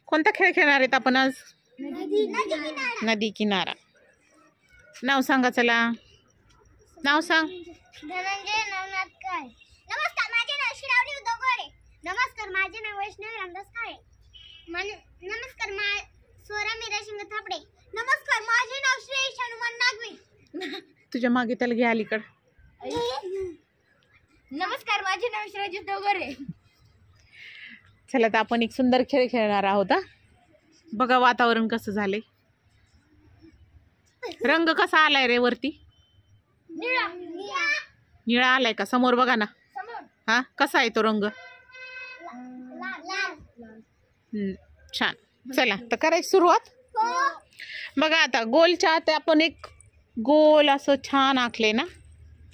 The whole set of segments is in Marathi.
कोणता खेळ खेळणार आहेत आपण आज? नदी किनारा. नाव सांगा, चला नाव सांग. धनंजय नवनाथ काळे. नमस्कार, माझे नाव श्रावणी उद्धव गोरे. नमस्कार, माझे नाव वैष्णवी रामदास काळे. नमस्कार, स्वरा मीराशिंग थापडे. नमस्कार, माझे नाव श्रेयश हनुमान नागवे. तुझ्या मागे त्याला घे अलीकड. नमस्कार, माझे नाव श्रेयश गोरे. चला तर आपण एक सुंदर खेळ खेळणार आहोत. बघा वातावरण कसं झालंय. रंग कसा आलाय रे वरती? निळा आलाय का? समोर बघा ना. हा, कसा आहे तो रंग? छान. चला तर करायची सुरुवात. बघा आता गोलच्या आत आपण एक गोल असं छान आखले ना.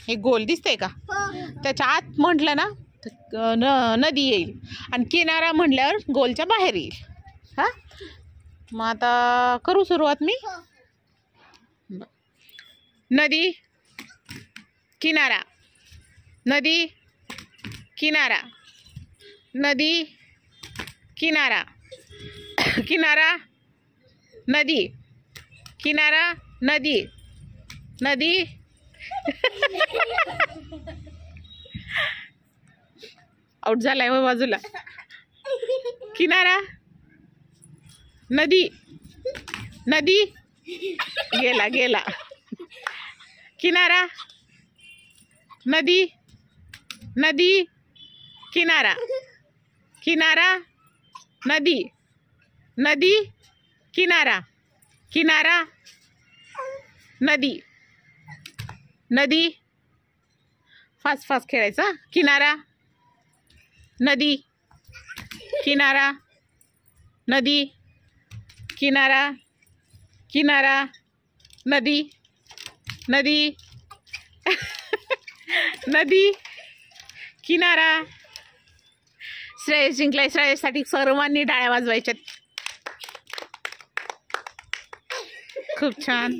हे गोल दिसतंय का? त्याच्या आत म्हटलं ना नदी येईल आणि किनारा म्हटल्यावर गोलच्या बाहेर येईल. हा, मग आता करू सुरुवात मी. नदी किनारा, नदी किनारा, नदी किनारा, किनारा नदी, किनारा नदी, नदी आउट झालाय व बाजूला. किनारा नदी, नदी गेला गेला. किनारा नदी, नदी किनारा, किनारा नदी, नदी किनारा, किनारा नदी, नदी. फास्ट फास्ट खेळायचा. किनारा नदी, किनारा नदी, किनारा, किनारा नदी, नदी नदी किनारा. श्रेयस जिंकलाय. श्रेयससाठी सर्वांनी टाळ्या वाजवायच्यात. खूप छान.